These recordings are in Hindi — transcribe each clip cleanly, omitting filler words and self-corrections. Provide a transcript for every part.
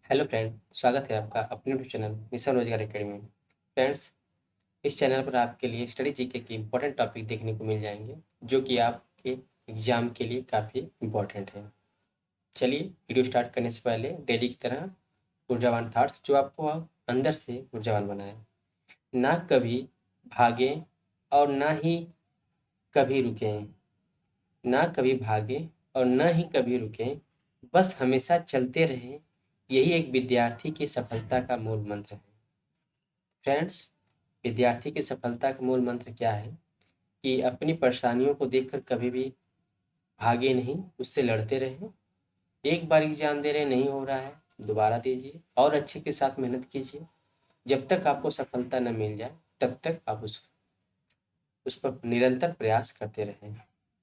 हेलो फ्रेंड, स्वागत है आपका अपने यूट्यूब चैनल मिशन रोजगार एकेडमी में। फ्रेंड्स, इस चैनल पर आपके लिए स्टडी जीके के इम्पोर्टेंट टॉपिक देखने को मिल जाएंगे जो कि आपके एग्जाम के लिए काफ़ी इम्पोर्टेंट है। चलिए वीडियो स्टार्ट करने से पहले डेली की तरह ऊर्जावान थॉट्स जो आपको अंदर से ऊर्जावान बनाए। ना कभी भागें और ना ही कभी रुकें। ना कभी भागें और ना ही कभी रुकें, बस हमेशा चलते रहें। यही एक विद्यार्थी की सफलता का मूल मंत्र है। फ्रेंड्स, विद्यार्थी की सफलता का मूल मंत्र क्या है कि अपनी परेशानियों को देखकर कभी भी भागे नहीं, उससे लड़ते रहें। एक बार एग्जाम दे रहे नहीं हो रहा है, दोबारा दीजिए और अच्छे के साथ मेहनत कीजिए। जब तक आपको सफलता न मिल जाए तब तक आप उस पर निरंतर प्रयास करते रहें।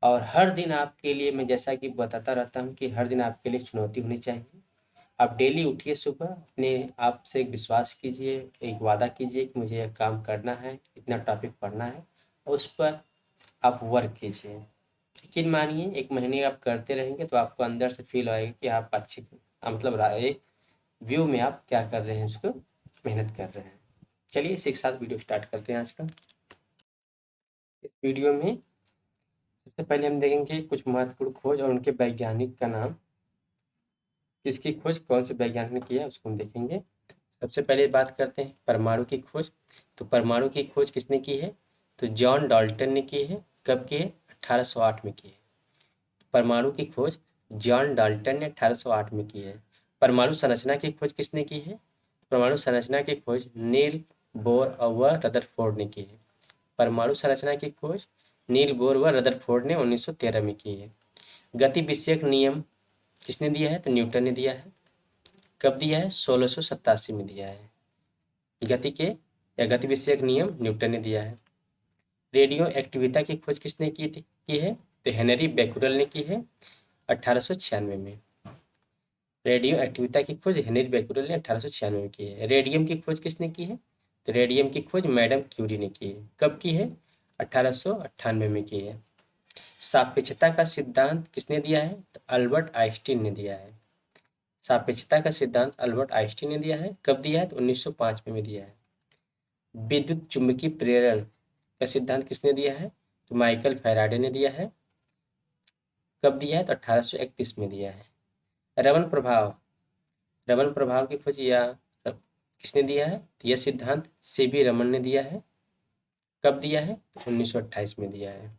और हर दिन आपके लिए, मैं जैसा कि बताता रहता हूँ कि हर दिन आपके लिए चुनौती होनी चाहिए। आप डेली उठिए, सुबह अपने आप से एक विश्वास कीजिए, एक वादा कीजिए कि मुझे यह काम करना है, इतना टॉपिक पढ़ना है, और उस पर आप वर्क कीजिए। यकीन मानिए, 1 महीने आप करते रहेंगे तो आपको अंदर से फील आएगा कि आप अच्छे मतलब एक व्यू में आप क्या कर रहे हैं, उसको मेहनत कर रहे हैं। चलिए इसी के साथ वीडियो स्टार्ट करते हैं आज का। इस वीडियो में सबसे पहले हम देखेंगे कुछ महत्वपूर्ण खोज और उनके वैज्ञानिक का नाम। किसकी खोज कौन से वैज्ञानिक ने किया है उसको हम देखेंगे। सबसे पहले बात करते हैं परमाणु की खोज। तो परमाणु की खोज किसने की है? तो जॉन डाल्टन ने की है। कब की है? 1808 में की है। परमाणु की खोज जॉन डाल्टन ने 1808 में की है। परमाणु संरचना की खोज किसने की है? परमाणु संरचना की खोज नील बोर और व रदरफोर्ड ने की है। परमाणु संरचना की खोज नील बोर व रदरफोर्ड ने 1913 में की है। गति विषयक नियम किसने दिया है? तो न्यूटन ने दिया है। कब दिया है? 1687 में दिया है। गति के या गति विषयक नियम न्यूटन ने दिया है। रेडियो एक्टिविटा की खोज किसने की है? तो हेनरी बेकुरल ने की है 1896 में। रेडियो एक्टिविटा की खोज हेनरी बेकुरल ने 1896 में की है। रेडियम की खोज किसने की है? तो रेडियम की खोज मैडम क्यूरी ने की है। कब की है? 1898 में की है। सापेक्षता का सिद्धांत किसने दिया है? तो अल्बर्ट आइंस्टीन ने दिया है। सापेक्षता का सिद्धांत अल्बर्ट आइंस्टीन ने दिया है। कब दिया है? तो 1905 में दिया है। विद्युत चुम्बकीय प्रेरण का सिद्धांत किसने दिया है? तो माइकल फैराडे ने दिया है। कब दिया है? तो 1831 में दिया है। रमन प्रभाव, रमन प्रभाव की खोज या किसने दिया है? तो यह सिद्धांत सीवी रमन ने दिया है। कब दिया है? तो 1928 में दिया है।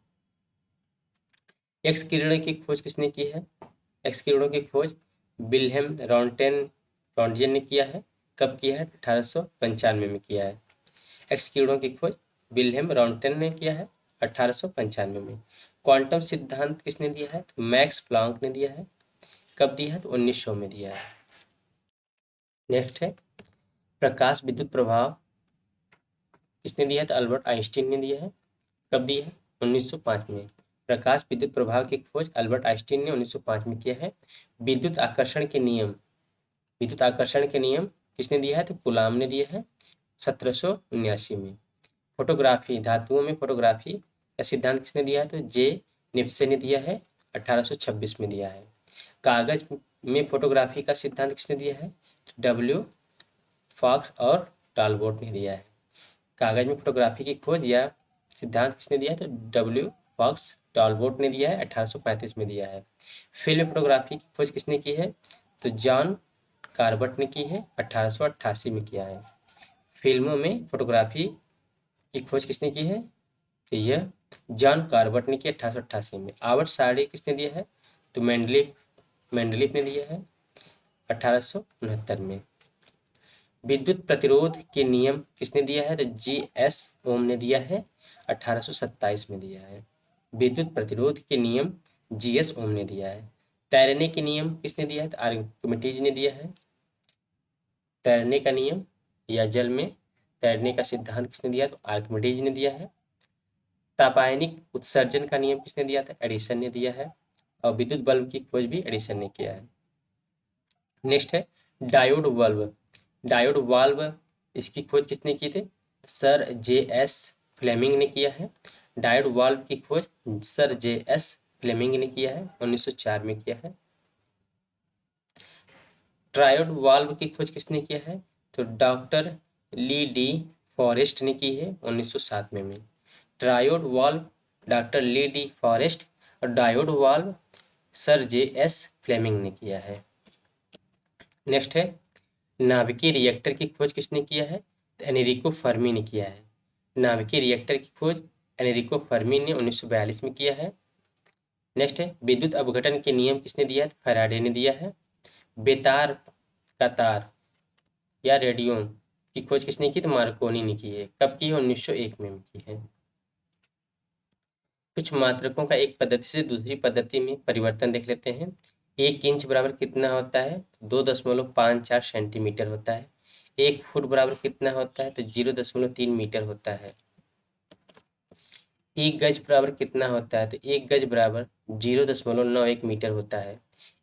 एक्स किरणों की खोज किसने की है? एक्स किरणों की खोज विल्हेम रॉन्टजेन ने किया है। कब किया है? 1895 में किया है। एक्स किरणों की खोज विल्हेम रॉन्टन ने किया है 1895 में। क्वांटम सिद्धांत किसने दिया है? तो मैक्स प्लांक ने दिया है। कब दिया है? तो 1900 में दिया है। नेक्स्ट है प्रकाश विद्युत प्रभाव किसने दिया है? तो अल्बर्ट आइंस्टीन ने दिया है। कब दिया है? 1905 में। प्रकाश विद्युत प्रभाव की खोज अल्बर्ट आइंस्टीन ने 1905 में किया है। विद्युत आकर्षण के नियम, विद्युत आकर्षण के नियम किसने दिया है? तो कूलाम ने दिया है 1779 में। फोटोग्राफी, धातुओं में फोटोग्राफी का सिद्धांत किसने दिया है? तो जे निप्से ने दिया है 1826 में दिया है। कागज में फोटोग्राफी का सिद्धांत किसने दिया है? डब्ल्यू फॉक्स और टालबोट ने दिया है। कागज में फोटोग्राफी की खोज या सिद्धांत किसने दिया है? तो डब्ल्यू फॉक्स टालबोट ने दिया है 1835 में दिया है। फिल्म फोटोग्राफी की खोज किसने की है? तो जॉन कार्बट ने की है 1888 में किया है। फिल्मों में फोटोग्राफी की खोज किसने की है? तो यह जॉन कार्बट ने की 1888 में। आवर्त सारणी किसने दिया है? तो मेंडलीफ ने दिया है 1869 में। विद्युत प्रतिरोध के नियम किसने दिया है? तो जी.एस. ओम ने दिया है 1827 में दिया है। विद्युत प्रतिरोध के नियम जी.एस. ओम ने दिया है। तैरने के नियम किसने दिया है? तो आर्किमिडीज ने दिया है। तैरने का नियम या जल में तैरने का सिद्धांत किसने दिया? तो आर्किमिडीज ने दिया है। तापायनिक उत्सर्जन का नियम किसने दिया था? एडिसन ने दिया है। और विद्युत बल्ब की खोज भी एडिसन ने किया है। नेक्स्ट है डायोड बल्ब। डायोड बल्ब इसकी खोज किसने की थी? Sir JS. फ्लेमिंग ने किया है। डायोड बल्ब की खोज सर जे.एस. फ्लेमिंग ने किया है 1904 में किया है। ट्रायोड वाल्व की खोज किसने किया है? तो डॉक्टर ली डी फॉरेस्ट ने की है 1907 में। Triode valve doctor Lee De Forest और diode valve sir J S Fleming ने किया है। नेक्स्ट है नाभिकीय रिएक्टर की खोज किसने किया है? तो एनरिको फर्मी ने किया है। नाभिकीय रिएक्टर की खोज एनरिको फर्मी ने 1942 में किया है। नेक्स्ट है विद्युत अपघटन के नियम किसने दिया है? फैराडे ने दिया है। बेतार का तार या रेडियो की खोज किसने की? तो मार्कोनी ने की है। कब की है? 1901 में की है। कुछ मात्रकों का एक पद्धति से दूसरी पद्धति में परिवर्तन देख लेते हैं। 1 इंच बराबर कितना होता है? 2.54 सेंटीमीटर होता है। 1 फुट बराबर कितना होता है? तो 0.3 मीटर होता है। 1 गज बराबर कितना होता है? तो 1 गज बराबर 0.91 मीटर होता है।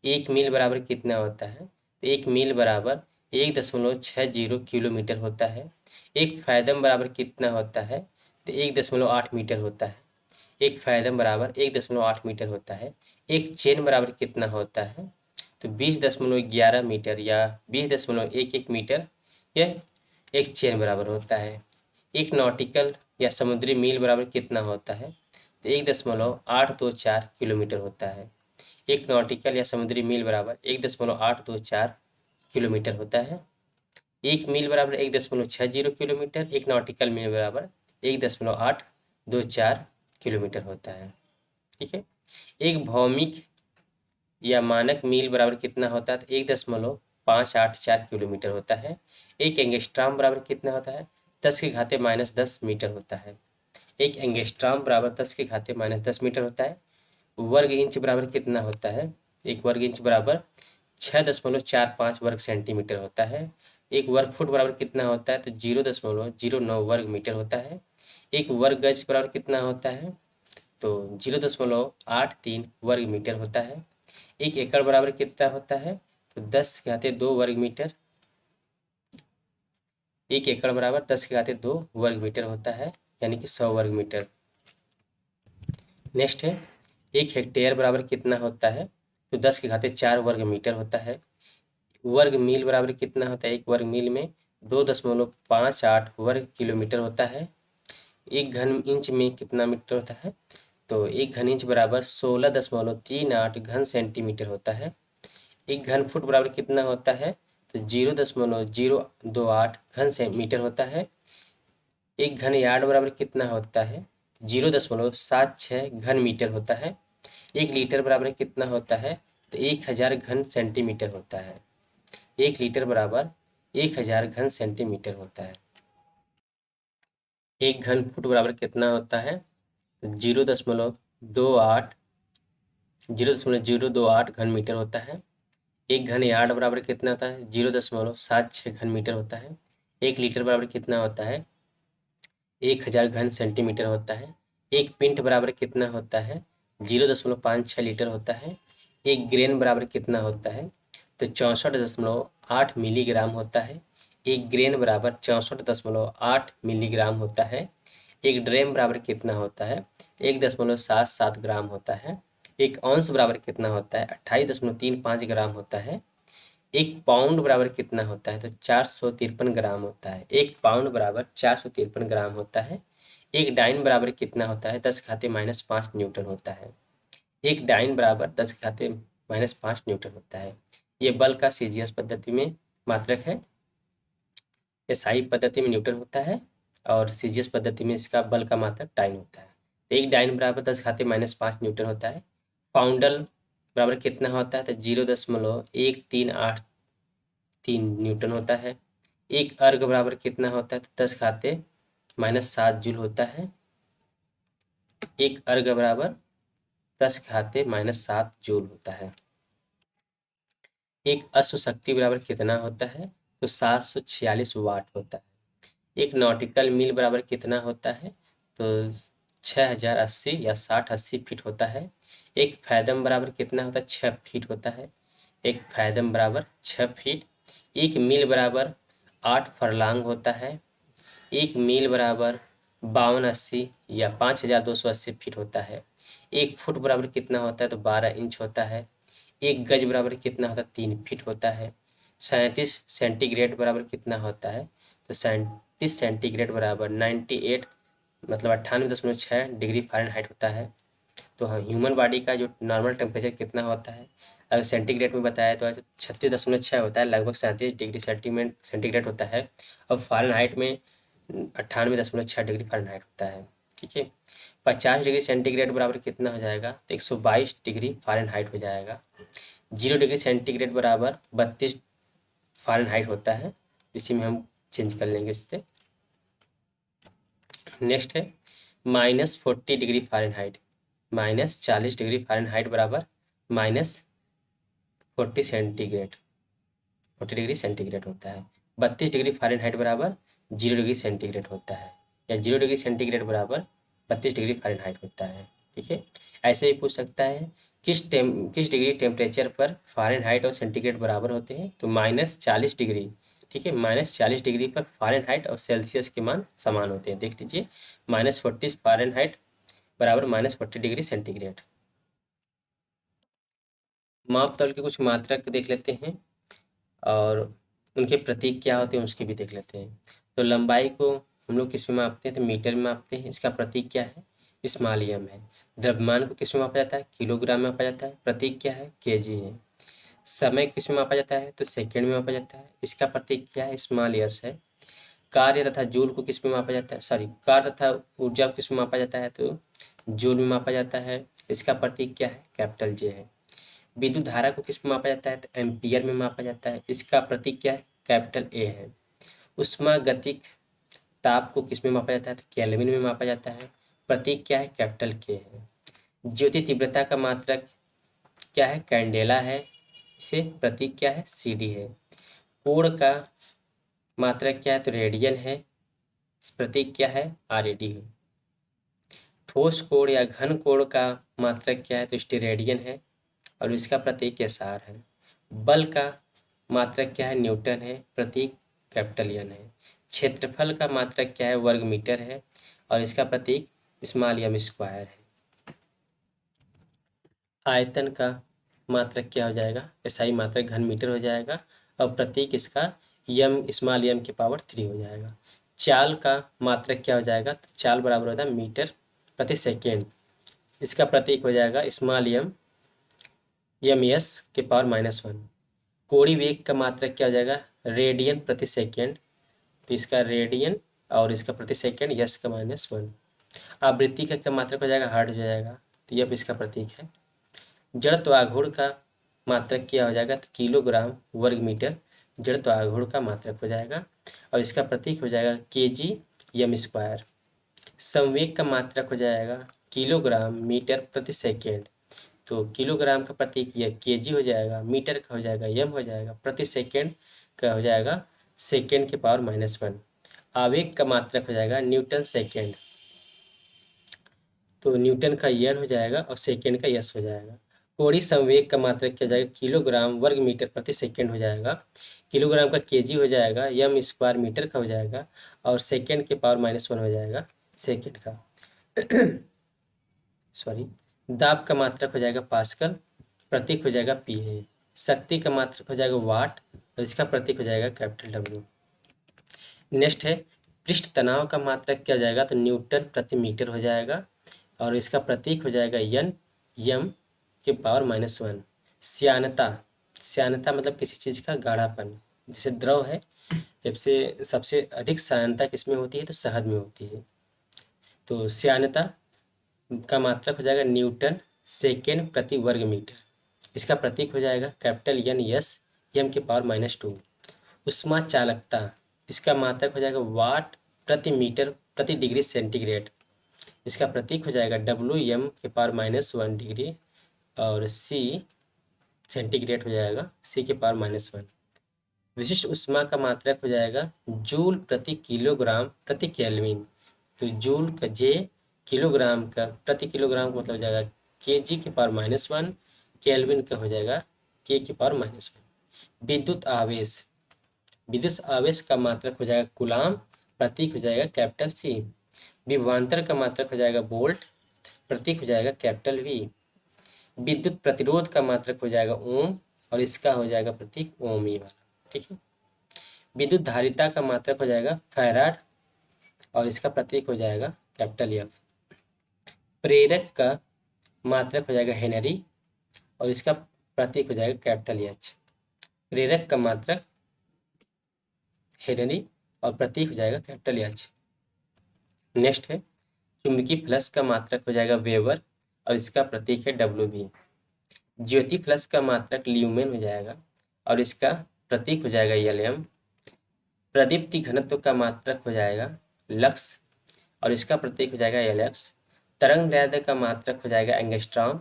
1 मील बराबर कितना होता है? तो 1 मील बराबर 1.60 किलोमीटर होता है। 1 फैदम बराबर कितना होता है? तो 1.8 मीटर होता है। 1 फैदम बराबर 1.8 मीटर होता है। 1 चेन बराबर कितना होता है? तो 20.11 मीटर या 20.11 मीटर यह एक चेन बराबर होता है। 1 नॉटिकल या समुद्री मील बराबर कितना होता है? तो 1.824 किलोमीटर होता है। 1 नॉटिकल या समुद्री मील बराबर 1.824 किलोमीटर होता है। 1 मील बराबर 1.60 किलोमीटर। 1 नॉटिकल मील बराबर 1.824 किलोमीटर होता है। ठीक है। एक भौमिक या मानक मील बराबर कितना होता है? तो 1.584 किलोमीटर होता है। 1 एंगस्ट्रॉम बराबर कितना होता है? 10⁻10 मीटर होता है। 1 एंगस्ट्रॉम बराबर 10⁻10 मीटर होता है। वर्ग इंच बराबर कितना होता है? 1 वर्ग इंच बराबर 6.45 वर्ग सेंटीमीटर होता है। 1 वर्ग फुट बराबर कितना होता है? तो 0.09 वर्ग मीटर होता है। 1 वर्ग गज बराबर कितना होता है? तो 0.83 वर्ग मीटर होता है। 1 एकड़ बराबर कितना होता है? तो 10⁻2 वर्ग मीटर। 1 एकड़ बराबर 10⁻2 वर्ग मीटर होता है, यानी कि 100 वर्ग मीटर। नेक्स्ट है 1 हेक्टेयर बराबर कितना होता है? तो 10⁻4 वर्ग मीटर होता है। वर्ग मील बराबर कितना होता है? 1 वर्ग मील में 2.58 वर्ग किलोमीटर होता है। 1 घन इंच में कितना मीटर होता है? तो 1 घन इंच बराबर 16.38 घन सेंटीमीटर होता है। 1 घन फुट बराबर कितना होता है? तो 0.028 घन मीटर होता है। 1 घन यार्ड बराबर कितना होता है? 0.76 घन मीटर होता है। 1 लीटर बराबर कितना होता है? तो 1000 घन सेंटीमीटर होता है। 1 लीटर बराबर 1000 घन सेंटीमीटर होता है। 1 घन फुट बराबर कितना होता है? 0.028 घन मीटर होता है। 1 घन यार्ड बराबर कितना होता है? 0.76 घन मीटर होता है। 1 लीटर बराबर कितना होता है? 1000 घन सेंटीमीटर होता है। 1 पिंट बराबर कितना होता है? 0.56 लीटर होता है। 1 ग्रेन बराबर कितना होता है? तो 64.8 मिलीग्राम होता है। 1 ग्रेन बराबर 64.8 मिलीग्राम होता है। 1 ड्रेम बराबर कितना होता है? 1.77 ग्राम होता है। 1 औंस बराबर कितना होता है? 28.35 ग्राम होता है। 1 पाउंड बराबर कितना होता है? तो 453 ग्राम होता है। 1 पाउंड बराबर 453 ग्राम होता है। 1 डाइन बराबर कितना होता है? 10⁻5 न्यूटन होता है। 1 डाइन बराबर 10⁻5 न्यूटन होता है। ये बल का सीजीएस पद्धति में मात्रक है। एसआई पद्धति में न्यूटन होता है और सीजीएस पद्धति में इसका बल का मात्रक डाइन होता है। 1 डाइन बराबर 10⁻5 न्यूटन होता है। पाउंडल बराबर कितना होता है? तो 0.1383 न्यूटन होता है। 1 अर्ग बराबर कितना होता है? तो 10⁻7 जूल होता है। 1 अर्ग बराबर 10⁻7 जूल होता है। 1 अश्व शक्ति बराबर कितना होता है? तो 746 वाट होता है। 1 नॉटिकल मील बराबर कितना होता है? तो 6080 या 60-80 फीट होता है। 1 फैदम बराबर कितना होता है? 6 फीट होता है। 1 फैदम बराबर 6 फीट। 1 मील बराबर 8 फरलांग होता है। 1 मील बराबर 5280 या 5280 फीट होता है। 1 फुट बराबर कितना होता है? तो 12 इंच होता है। 1 गज बराबर कितना होता है? 3 फीट होता है। 37 सेंटीग्रेड बराबर कितना होता है? तो 37 सेंटीग्रेड बराबर 98 मतलब 98.6 डिग्री फ़ारेनहाइट होता है। तो हाँ, ह्यूमन बॉडी का जो नॉर्मल टेम्परेचर कितना होता है अगर सेंटीग्रेड में बताया तो 36.6 होता है, लगभग 37 डिग्री सेंटीग्रेड होता है। और फ़ारेनहाइट में 98.6 डिग्री फ़ारेनहाइट होता है। ठीक है, 50 डिग्री सेंटीग्रेड बराबर कितना हो जाएगा? तो 122 डिग्री फ़ारेनहाइट हो जाएगा। 0 डिग्री सेंटीग्रेड बराबर 32 फ़ारेनहाइट होता है। इसी में हम चेंज कर लेंगे इससे। नेक्स्ट है -40 डिग्री फ़ारेनहाइट, -40 डिग्री फ़ारेनहाइट बराबर -40 सेंटीग्रेड, 40 डिग्री सेंटीग्रेड होता है। 32 डिग्री फ़ारेनहाइट बराबर 0 डिग्री सेंटीग्रेड होता है, या 0 डिग्री सेंटीग्रेड बराबर 32 डिग्री फ़ारेनहाइट होता है। ठीक है, ऐसे ही पूछ सकता है किस डिग्री टेम्परेचर पर फ़ारेनहाइट और सेंटीग्रेड बराबर होते हैं? तो -40 डिग्री। ठीक है, -40 डिग्री पर फ़ारेनहाइट और सेल्सियस के मान समान होते हैं। देख लीजिए, -40 फ़ारेनहाइट बराबर -40 डिग्री सेंटीग्रेड। माप तौल के कुछ मात्रक देख लेते हैं और उनके प्रतीक क्या होते हैं उसकी भी देख लेते हैं। तो लंबाई को हम लोग किस में मापते हैं? तो मीटर में मापते हैं। इसका प्रतीक क्या है? स्मॉल एम है। द्रव्यमान को किस में मापा जाता है? किलोग्राम में मापा जाता है। प्रतीक क्या है? केजी है। समय किस में मापा जाता है? तो सेकंड में मापा जाता है। इसका प्रतीक क्या है? स्मॉल एस है। कार्य तथा जूल को किस में मापा जाता है? सॉरी, कार्य तथा ऊर्जा को किस में मापा जाता है? तो जूल में मापा जाता है। इसका प्रतीक क्या है? कैपिटल जे है। विद्युत धारा को किस में मापा जाता है? तो एम्पियर में मापा जाता है। इसका प्रतीक क्या है? कैपिटल ए है। उष्मागतिक ताप को किस में मापा जाता है? तो केल्विन में मापा जाता है। प्रतीक क्या है? कैपिटल के है। ज्योति तीव्रता का मात्रक क्या है? कैंडेला है। इसे प्रतीक क्या है? सीडी है। कोण का मात्रक क्या है? तो रेडियन है। प्रतीक क्या है? आरएडी है। ठोस कोण या घन कोण का मात्रक क्या है? तो स्टेरेडियन है और इसका प्रतीक एसआर है। बल का मात्रक क्या है? न्यूटन है। प्रतीक कैपिटल एन है। क्षेत्रफल का मात्रक क्या है? वर्ग मीटर है और इसका प्रतीक स्मॉल एम स्क्वायर है। आयतन का मात्रक क्या हो जाएगा? एसआई मात्रक घन मीटर हो जाएगा और प्रतीक इसका यम स्मॉल एम के पावर 3 हो जाएगा। चाल का मात्रक क्या हो जाएगा? तो चाल बराबर होता है मीटर प्रति सेकेंड। इसका प्रतीक हो जाएगा स्मॉल एम एस के पावर -1। कोणीय वेग का मात्रक क्या हो जाएगा? रेडियन प्रति सेकेंड। तो इसका रेडियन और इसका प्रति सेकेंड यस का -1। आवृत्ति का क्या मात्रक हो जाएगा? हर्ट्ज हो जाएगा। तो यह इसका प्रतीक है। जड़त्व आघूर्ण का मात्रक क्या हो जाएगा? तो किलोग्राम वर्ग मीटर जड़त्व आघूर्ण का मात्रक हो जाएगा और इसका प्रतीक हो जाएगा केजी एम स्क्वायर। संवेग का मात्रक हो जाएगा किलोग्राम मीटर प्रति सेकेंड। तो किलोग्राम का प्रतीक यह केजी हो जाएगा, मीटर का हो जाएगा एम हो जाएगा, प्रति सेकेंड का हो जाएगा सेकेंड के पावर -1। आवेग का मात्रक हो जाएगा न्यूटन सेकेंड। तो न्यूटन का एन हो जाएगा और सेकेंड का यस हो जाएगा। कोणीय संवेग का मात्रक क्या हो जाएगा? किलोग्राम वर्ग मीटर प्रति सेकेंड हो जाएगा। किलोग्राम का केजी हो जाएगा, एम स्क्वायर मीटर का हो जाएगा और सेकेंड के पावर -1 हो जाएगा सेकेंड का। सॉरी, दाब का मात्रक हो जाएगा पास्कल। प्रतीक हो जाएगा पी है। शक्ति का मात्रक हो जाएगा वाट और इसका प्रतीक हो जाएगा कैपिटल डब्ल्यू। नेक्स्ट है पृष्ठ तनाव का मात्रक क्या हो जाएगा? तो न्यूटन प्रति मीटर हो जाएगा और इसका प्रतीक हो जाएगा एन एम के पावर -1। श्यानता, श्यानता मतलब किसी चीज़ का गाढ़ापन। जैसे द्रव है, जब से सबसे अधिक श्यानता किसमें होती है? तो शहद में होती है। तो श्यानता का मात्रक हो जाएगा न्यूटन सेकेंड प्रति वर्ग मीटर। इसका प्रतीक हो जाएगा कैपिटल एन यस एम के पावर -2। उष्मा चालकता, इसका मात्रक हो जाएगा वाट प्रति मीटर प्रति डिग्री सेंटीग्रेड। इसका प्रतीक हो जाएगा डब्ल्यू एम के पावर -1 डिग्री और सी सेंटीग्रेड हो जाएगा सी के पावर -1। विशिष्ट ऊष्मा का मात्रक हो जाएगा जूल प्रति किलोग्राम प्रति केल्विन। तो जूल का जे किलोग्राम का प्रति किलोग्राम का मतलब हो जाएगा केजी के पावर -1, केल्विन का हो जाएगा के पावर -1। विद्युत आवेश, विद्युत आवेश का मात्रक हो जाएगा कूलाम। प्रतीक हो जाएगा कैपिटल सी। विभवांतर का मात्रक हो जाएगा वोल्ट। प्रतीक हो जाएगा कैपिटल वी। विद्युत प्रतिरोध का मात्रक हो जाएगा ओम और इसका हो जाएगा प्रतीक ओम ई वाला। ठीक है। विद्युत धारिता का मात्रक हो जाएगा फैराड और इसका प्रतीक हो जाएगा कैपिटल एफ। प्रेरक का मात्रक हो जाएगा हेनरी और इसका प्रतीक हो जाएगा कैपिटल एच। प्रेरक का मात्रक हेनरी और प्रतीक हो जाएगा कैपिटल एच। नेक्स्ट है चुंबकीय फ्लक्स का मात्रक हो जाएगा वेबर और इसका प्रतीक है डब्ल्यू बी। ज्योति फ्लक्स का मात्रक ल्यूमेन हो जाएगा और इसका प्रतीक हो जाएगा एल एम। प्रदीप्ति घनत्व का मात्रक हो जाएगा लक्स और इसका प्रतीक हो जाएगा एल एक्स। तरंग दैर्ध्य का मात्रक हो जाएगा एंगस्ट्रॉम,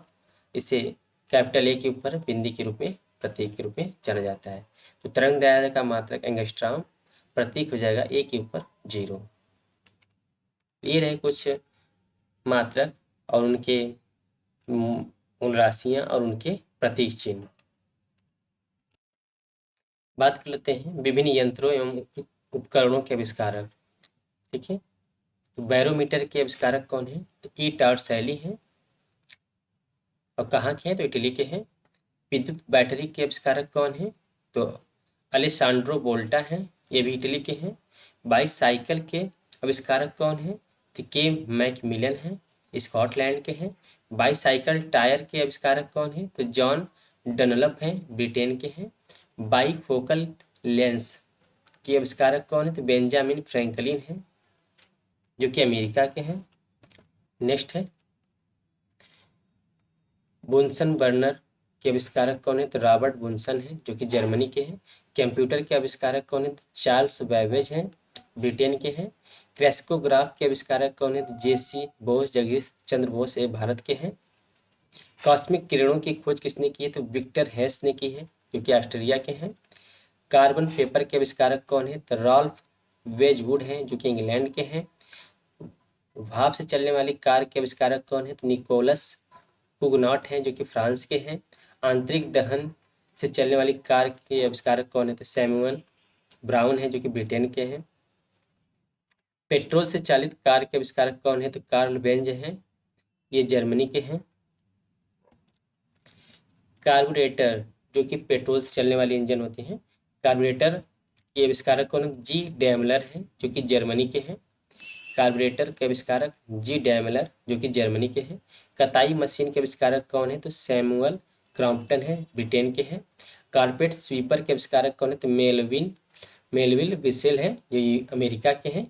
इसे कैपिटल ए के ऊपर बिंदी के रूप में प्रतीक के रूप में जाना जाता है। तो तरंग दैर्ध्य का मात्रक एंगस्ट्रॉम, प्रतीक हो जाएगा ए के ऊपर 0। ये रहे कुछ मात्रक और उनके मूल राशियां और उनके प्रतीक चिन्ह। बात कर लेते हैं विभिन्न यंत्रों एवं उपकरणों के आविष्कारक। ठीक है, तो बैरोमीटर के आविष्कारक कौन है? तो ई टार्डशैली है और कहाँ के हैं? तो इटली के हैं। विद्युत बैटरी के आविष्कारक कौन है? तो अलेसांड्रो वोल्टा हैं, ये भी इटली के हैं। बाईसाइकिल के आविष्कारक कौन है? तो के मैकमिलन हैं, स्कॉटलैंड के हैं। बाईसाइकिल टायर के आविष्कारक कौन है? तो जॉन डनलप हैं, ब्रिटेन के हैं। बाईफोकल लेंस के आविष्कारक कौन है? तो बेंजामिन फ्रैंकलिन हैं, जो कि अमेरिका के हैं। नेक्स्ट है बुनसन बर्नर के आविष्कारक कौन है? तो रॉबर्ट बुनसन है, जो कि जर्मनी के हैं। कंप्यूटर के आविष्कारक कौन है? तो चार्ल्स बैबेज हैं, ब्रिटेन के हैं। क्रेस्कोग्राफ के आविष्कारक कौन है? तो जेसी बोस, जगदीश चंद्र बोस, ये भारत के हैं। कॉस्मिक किरणों की खोज किसने की है? तो विक्टर हेस ने की है, जो कि ऑस्ट्रेलिया के हैं। कार्बन पेपर के आविष्कारक कौन है? तो रॉल्फ वेजवुड हैं, जो कि इंग्लैंड के हैं। भाप से चलने वाली कार के आविष्कारक कौन है? तो निकोलस कुगनॉट हैं, जो कि फ्रांस के हैं। आंतरिक दहन से चलने वाली कार के आविष्कारक कौन है? तो सैमुअल ब्राउन है, जो कि ब्रिटेन के हैं। पेट्रोल से चालित कार के आविष्कारक कौन है? तो कार्ल बेंज हैं, ये जर्मनी के हैं। कार्बोरेटर, जो कि पेट्रोल से चलने वाली इंजन होते हैं, कार्बोरेटर के आविष्कारक कौन है? जी डैमलर हैं, जो कि जर्मनी के हैं। कार्बोरेटर के आविष्कारक जी डैमलर, जो कि जर्मनी के हैं। कताई मशीन के आविष्कारक कौन है? तो सैमुअल क्रॉम्पटन है, ब्रिटेन के हैं। कारपेट स्वीपर के आविष्कारक कौन है? तो मेलविल विसेल है, ये अमेरिका के हैं।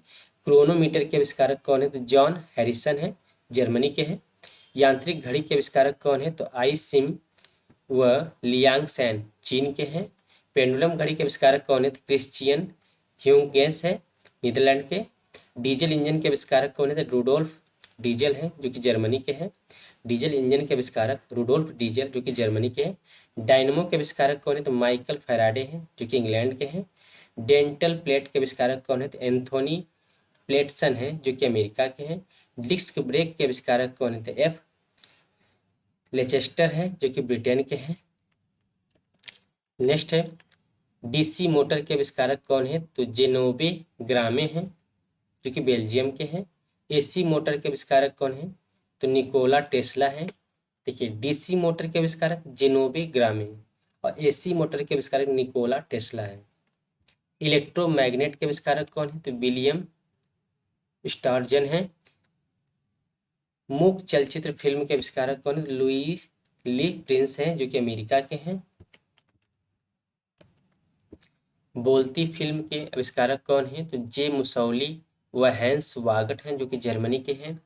क्रोनोमीटर के आविष्कारक कौन है? तो जॉन हैरिसन है, जर्मनी के हैं। यांत्रिक घड़ी के आविष्कारक कौन है? तो आई सिम व लियांग सैन, चीन के हैं। पेंडुलम घड़ी के आविष्कारक कौन है? तो क्रिश्चियन ह्यूगेंस है, नीदरलैंड के। डीजल इंजन के आविष्कारक कौन है? तो रूडोल्फ डीजल हैं, जो कि जर्मनी के हैं। डीजल इंजन के आविष्कारक रूडोल्फ डीजल, जो कि जर्मनी के हैं। डायनमो के आविष्कारक कौन है? तो माइकल फैराडे हैं, जो कि इंग्लैंड के हैं। डेंटल प्लेट के आविष्कारक कौन है? तो एंथोनी प्लेटसन हैं, जो कि अमेरिका के हैं। डिस्क ब्रेक के आविष्कारक कौन है? तो एफ लेचेस्टर हैं, जो कि ब्रिटेन के हैं। नेक्स्ट है डीसी मोटर के आविष्कारक कौन है? तो जेनोबे ग्रामे हैं, जो कि बेल्जियम के हैं। एसी मोटर के आविष्कारक कौन है? तो निकोला टेस्ला है। देखिए, डीसी मोटर के आविष्कारक जेनोबे ग्रामे और एसी मोटर के आविष्कारक निकोला टेस्ला है। इलेक्ट्रोमैग्नेट के आविष्कारक कौन है? तो विलियम स्टार्जन है। मूक चलचित्र फिल्म के आविष्कारक कौन है? तो लुईस ली प्रिंस हैं, जो कि अमेरिका के हैं। बोलती फिल्म के आविष्कारक कौन है? तो जे मुसौली व हैंस वागट हैं, जो कि जर्मनी के हैं।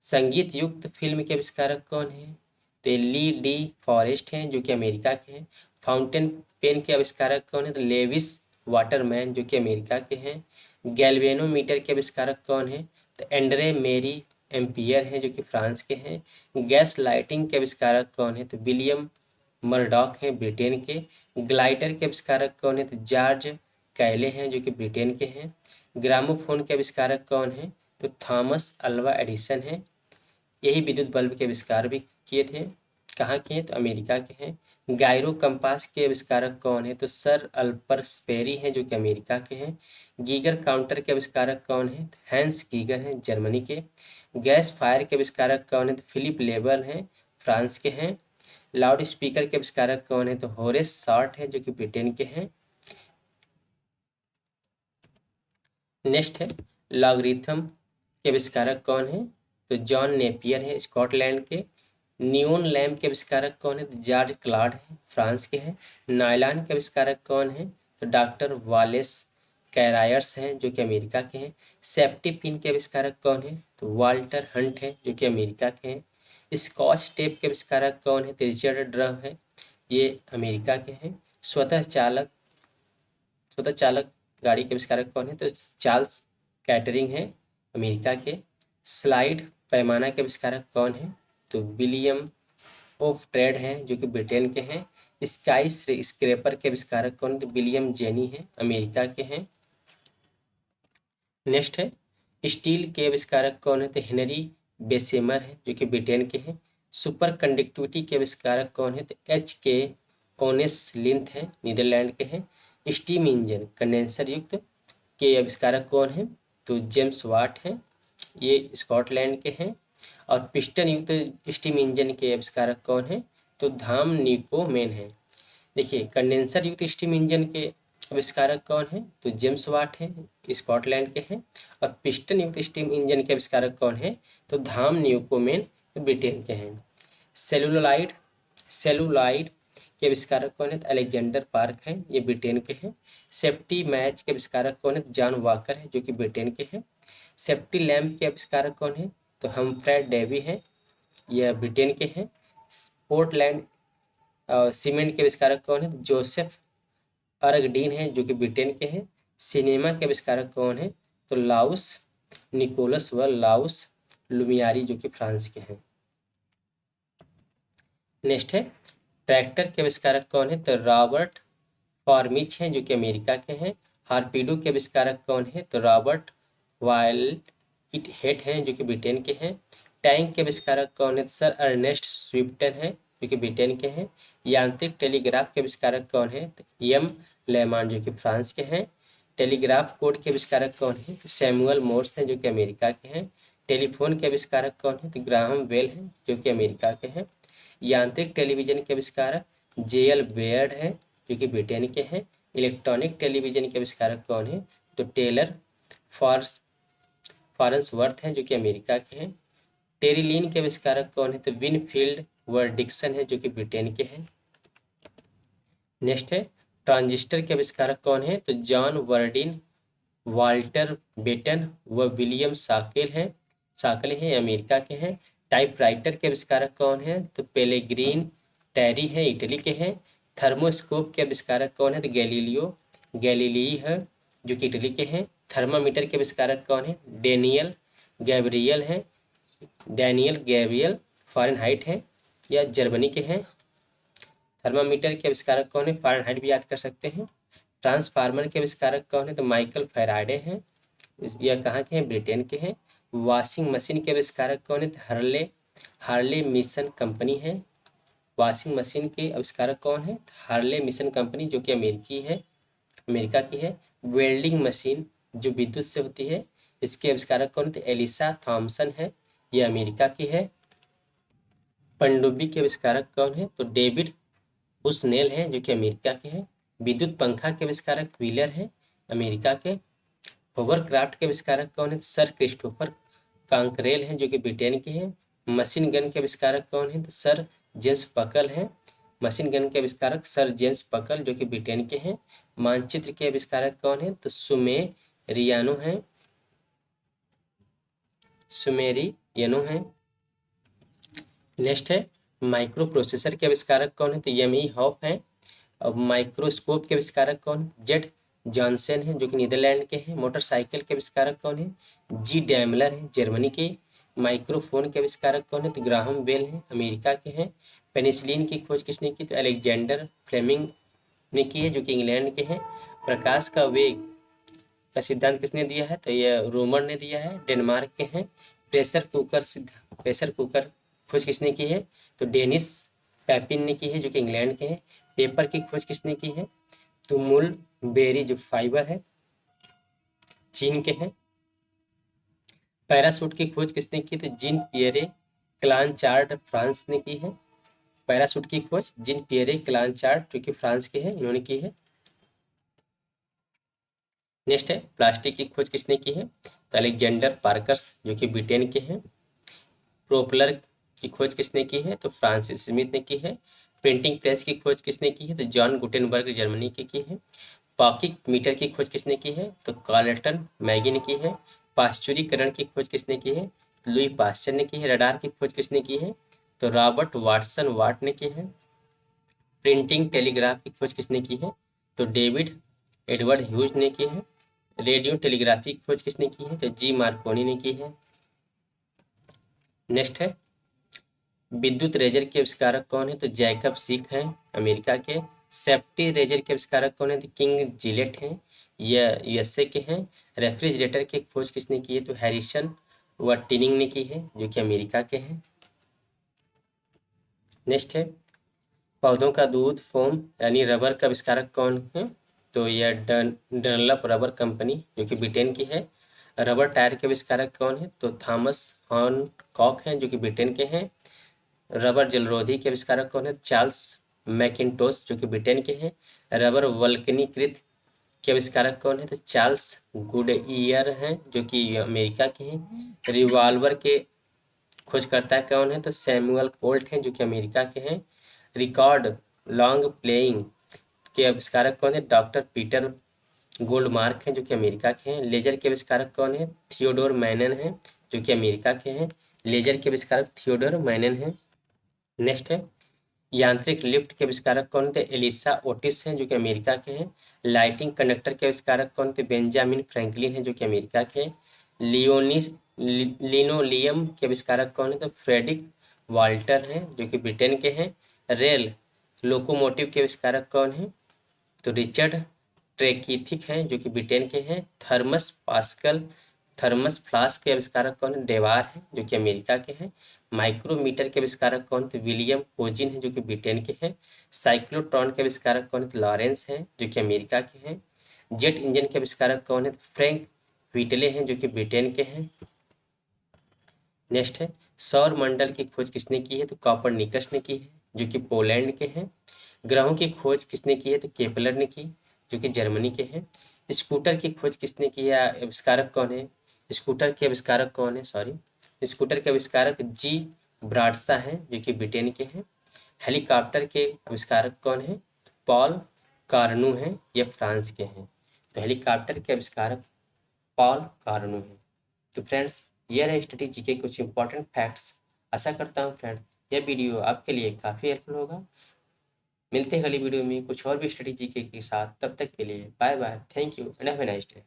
संगीत युक्त फिल्म के आविष्कारक कौन है? तो ली डी फॉरेस्ट हैं, जो कि अमेरिका के हैं। फाउंटेन पेन के आविष्कारक कौन है? तो लेविस वाटरमैन, जो कि अमेरिका के हैं। गैल्वेनोमीटर के आविष्कारक कौन है? तो एंड्रे मेरी एम्पियर हैं, जो कि फ्रांस के हैं। गैस लाइटिंग के आविष्कारक कौन है? तो विलियम मर्डॉक हैं, ब्रिटेन के। ग्लाइडर के आविष्कारक कौन है? तो जॉर्ज कैले हैं, जो कि ब्रिटेन के हैं। ग्रामोफोन के आविष्कारक कौन है? तो थॉमस अल्वा एडिसन है। यही विद्युत बल्ब के आविष्कार भी किए थे। कहाँ के हैं? तो अमेरिका के हैं। गायरो कंपास के आविष्कारक कौन है? तो सर अल्पर स्पेरी हैं, जो कि अमेरिका के हैं। गीगर काउंटर के आविष्कारक कौन है? तो हैंस गीगर हैं, जर्मनी के। गैस फायर के आविष्कारक कौन है? तो फिलिप लेबर हैं, फ्रांस के हैं। लाउड स्पीकर के आविष्कारक कौन है? तो होरेस शॉर्ट है, जो कि ब्रिटेन के हैं। नेक्स्ट है लॉगरिथम के आविष्कारक कौन है? तो जॉन नेपियर है स्कॉटलैंड के। नियोन लैम्प के आविष्कारक कौन है? तो जॉर्ज क्लॉड है फ्रांस के हैं। नायलॉन के आविष्कारक कौन है? तो डॉक्टर वालेस कैरायर्स हैं जो कि अमेरिका के हैं। सेफ्टी पिन के आविष्कारक कौन है? तो वाल्टर हंट है जो कि अमेरिका के हैं। स्कॉच टेप के आविष्कारक कौन है? तो रिचर्ड ड्रम है, ये अमेरिका के हैं। स्वतः चालक गाड़ी के आविष्कारक कौन है? तो चार्ल्स कैटरिंग है अमेरिका के। स्लाइड पैमाना के आविष्कारक कौन है? तो विलियम ऑफ ट्रेड हैं जो कि ब्रिटेन के हैं। स्काई स्क्रेपर के आविष्कारक कौन है? तो विलियम जेनी है अमेरिका के हैं। नेक्स्ट है स्टील के आविष्कारक कौन है? तो हेनरी बेसेमर है जो कि ब्रिटेन के हैं। सुपर कंडक्टिविटी के आविष्कारक कौन है? तो एच के ओनेस लिंथ है नीदरलैंड के हैं। स्टीम इंजन कंडेंसर युक्त के आविष्कारक कौन है? तो जेम्स वाट हैं, ये स्कॉटलैंड के हैं। और पिस्टन युक्त स्टीम इंजन के आविष्कारक कौन है? तो धाम न्यूकोमेन है। देखिए कंडेंसर युक्त स्टीम इंजन के आविष्कारक कौन है? तो जेम्स वाट है, स्कॉटलैंड के हैं। और पिस्टन युक्त स्टीम इंजन के आविष्कारक कौन है? तो धाम न्यूकोमेन ब्रिटेन के हैं। सेलुलाइड के आविष्कारक कौन है? तो अलेक्जेंडर पार्क है, ये ब्रिटेन के हैं। सेफ्टी मैच के आविष्कारक कौन है? तो जॉन वाकर है जो कि ब्रिटेन के हैं। सेफ्टी लैम्प के आविष्कारक कौन है? तो हमफ्रे डेवी है, यह ब्रिटेन के हैं। पोर्टलैंड सीमेंट के आविष्कारक कौन है? तो जोसेफ अर्गडीन है जो कि ब्रिटेन के हैं। सिनेमा के आविष्कारक कौन है? तो लाउस निकोलस व लाउस लुमियारी जो कि फ्रांस के हैं। नेक्स्ट है ट्रैक्टर के आविष्कारक कौन है? तो रॉबर्ट फॉर्मिच हैं जो कि अमेरिका के हैं। हार्पीडो के आविष्कारक कौन है? तो रॉबर्ट वाइल्ड इट हेट हैं जो कि ब्रिटेन के हैं। टैंक के आविष्कारक कौन है? तो सर अर्नेस्ट स्विफ्टन है जो कि ब्रिटेन के हैं। यांत्रिक टेलीग्राफ के आविष्कारक कौन है? तो एम लेमान जो कि फ्रांस के हैं। टेलीग्राफ कोड के आविष्कारक कौन है? तो सैमुअल मोर्स हैं जो कि अमेरिका के हैं। टेलीफोन के आविष्कारक कौन है? तो ग्राहम बेल हैं जो कि अमेरिका के हैं। यांत्रिक टेलीविजन के आविष्कारक जेएल बेयर्ड है जो कि ब्रिटेन के हैं। इलेक्ट्रॉनिक टेलीविजन के आविष्कारक कौन है? तो टेलर फॉरेंसवर्थ हैं जो कि अमेरिका के हैं। टेरिलीन के आविष्कारक कौन है? तो विनफील्ड वर्डिक्सन है जो कि ब्रिटेन के हैं। नेक्स्ट है ट्रांजिस्टर के आविष्कारक कौन है? तो जॉन वर्डिन वाल्टर बेटन व विलियम साकले हैं अमेरिका के हैं। टाइपराइटर के आविष्कारक कौन है? तो पेलेग्रीन टैरी है इटली के हैं। थर्मोस्कोप के आविष्कारक कौन है? तो गैलीली है जो कि इटली के हैं। थर्मामीटर के आविष्कारक कौन है? डैनियल गैब्रियल फ़ारेनहाइट है या जर्मनी के हैं। थर्मामीटर के आविष्कारक कौन है? फ़ारेनहाइट भी याद कर सकते हैं। ट्रांसफार्मर के आविष्कारक कौन है? तो माइकल फैराडे हैं, यह कहाँ के हैं? ब्रिटेन के हैं। वॉशिंग मशीन के आविष्कारक कौन है? तो हार्ले मिशन कंपनी है। वॉशिंग मशीन के आविष्कारक कौन है? हार्ले मिशन कंपनी जो कि अमेरिका की है। वेल्डिंग मशीन जो विद्युत से होती है, इसके आविष्कारक कौन है? तो एलिसा थॉमसन है, यह अमेरिका की है। पनडुब्बी के आविष्कारक कौन है? तो डेविड बुशनेल हैं जो कि अमेरिका के हैं। विद्युत पंखा के आविष्कारक व्हीलर हैं अमेरिका के। होवरक्राफ्ट के आविष्कारक कौन है? तो सर क्रिस्टोफर कांकरेल हैं जो कि ब्रिटेन के हैं। मशीन गन के आविष्कारक कौन है? तो सर जेम्स पकल हैं। मशीन गन के आविष्कारक सर जेम्स पकल जो कि ब्रिटेन के हैं। मानचित्र के आविष्कारक कौन है? तो सुमेरियनो हैं। नेक्स्ट है माइक्रो प्रोसेसर के आविष्कारक कौन है? तो यमी हॉफ हैं। अब माइक्रोस्कोप के आविष्कारक कौन? जेड जॉनसन है जो कि नीदरलैंड के हैं। मोटरसाइकिल के आविष्कारक कौन है? जी डैमलर है जर्मनी के। माइक्रोफोन के आविष्कारक कौन है? तो ग्राहम बेल हैं अमेरिका के हैं। पेनिसिलिन की खोज किसने की? तो अलेक्जेंडर फ्लेमिंग ने की है जो कि इंग्लैंड के हैं। प्रकाश का वेग का सिद्धांत किसने दिया है? तो यह रोमर ने दिया है, डेनमार्क के हैं। प्रेशर कुकर खोज किसने की है? तो डेनिस पैपिन ने की है जो कि इंग्लैंड के हैं। पेपर की खोज किसने की है? तो मूल बेरी जो फाइबर है चीन के हैं। पैरासूट की खोज किसने की? तो जीन पियरे क्लानचार्ड फ्रांस ने की है। पैरासूट की खोज जीन पियरे क्लानचार्ड जो कि फ्रांस के हैं, इन्होंने की है। नेक्स्ट है प्लास्टिक की खोज किसने की है, तो अलेक्जेंडर पार्कस जो कि ब्रिटेन के हैं। प्रोपेलर की खोज किसने की है, तो फ्रांसिस स्मिथ ने की है। प्रिंटिंग प्रेस की खोज किसने की है, तो जॉन गुटेनबर्ग जर्मनी की है। पॉकेट मीटर की खोज किसने की है, तो कार्लटन मैगी ने की है। पाश्चुरीकरण की खोज किसने की है, लुई पाश्चर ने की है। रडार की खोज किसने की है, तो रॉबर्ट वाटसन वाट ने की है। प्रिंटिंग टेलीग्राफ की खोज किसने की है, तो डेविड एडवर्ड ह्यूज ने की है। रेडियो टेलीग्राफी की खोज किसने की है, तो जी मार्कोनी ने की है। नेक्स्ट है विद्युत रेजर के आविष्कारक कौन है, तो जैकब सिक हैं अमेरिका के। सेफ्टी रेजर के आविष्कारक कौन है, तो किंग जिलेट हैं, यह यूएसए के हैं। रेफ्रिजरेटर की खोज किसने की है, तो हैरिसन व टिनिंग ने की है जो कि अमेरिका के हैं। नेक्स्ट है पौधों का दूध फोम यानी रबर का आविष्कारक कौन है, तो यह डनलप रबर कंपनी जो कि ब्रिटेन की है। रबर टायर के आविष्कारक कौन है, तो थॉमस हॉनकॉक हैं जो कि ब्रिटेन के हैं। रबर जलरोधी के आविष्कारक कौन है, चार्ल्स मैकिन्टोश जो कि ब्रिटेन के हैं। रबर वल्कनीकृत के आविष्कारक कौन है, तो चार्ल्स गुडईयर हैं जो कि अमेरिका के हैं। रिवॉल्वर के खोजकर्ता कौन है, तो सैमुअल कोल्ट हैं जो कि अमेरिका के हैं। रिकॉर्ड लॉन्ग प्लेइंग के आविष्कारक कौन है, डॉक्टर पीटर गोल्डमार्क हैं जो कि अमेरिका के हैं। लेजर के आविष्कारक कौन है, थियोडोर मैनन हैं जो कि अमेरिका के हैं। लेजर के आविष्कारक थियोडोर मैनन हैं। नेक्स्ट है यांत्रिक लिफ्ट के आविष्कारक कौन थे, एलिसा ओटिस हैं जो कि अमेरिका के हैं। लाइटिंग कंडक्टर के आविष्कारक कौन थे, बेंजामिन फ्रैंकलिन हैं जो कि अमेरिका के हैं। लियोनिस लिनोलियम के आविष्कारक कौन है, तो फ्रेडरिक वाल्टर हैं जो कि ब्रिटेन के हैं। रेल लोकोमोटिव के आविष्कारक कौन है, तो रिचर्ड ट्रेकिथिक हैं जो कि ब्रिटेन के हैं। थर्मस फ्लास्क के आविष्कारक कौन है, डेवार हैं जो कि अमेरिका के हैं। माइक्रोमीटर के आविष्कारक कौन थे, विलियम कोजिन हैं जो कि ब्रिटेन के हैं। साइक्लोट्रॉन के आविष्कारक कौन थे, लॉरेंस हैं जो कि अमेरिका के हैं। जेट इंजन के आविष्कारक कौन है, तो फ्रैंक व्हिटले हैं जो कि ब्रिटेन के हैं। नेक्स्ट है सौर मंडल की खोज किसने की है, तो कॉपरनिकस ने की है जो कि पोलैंड के हैं। ग्रहों की खोज किसने की है, तो केपलर ने की जो कि जर्मनी के हैं। स्कूटर की खोज किसने की है, आविष्कारक कौन है, स्कूटर के आविष्कारक कौन है, सॉरी स्कूटर के आविष्कारक जी ब्राडसा हैं जो कि ब्रिटेन के हैं। हेलीकॉप्टर के आविष्कारक कौन है, पॉल कार्नू हैं, ये फ्रांस के हैं। तो हेलीकॉप्टर के आविष्कारक पॉल कार्नू हैं। तो फ्रेंड्स ये रहे स्टडी जी के कुछ इंपॉर्टेंट फैक्ट्स। आशा करता हूँ फ्रेंड यह वीडियो आपके लिए काफ़ी हेल्पफुल होगा। मिलते हैं अगली वीडियो में कुछ और भी स्टडी जी के साथ। तब तक के लिए bye bye, thank you and have a nice day.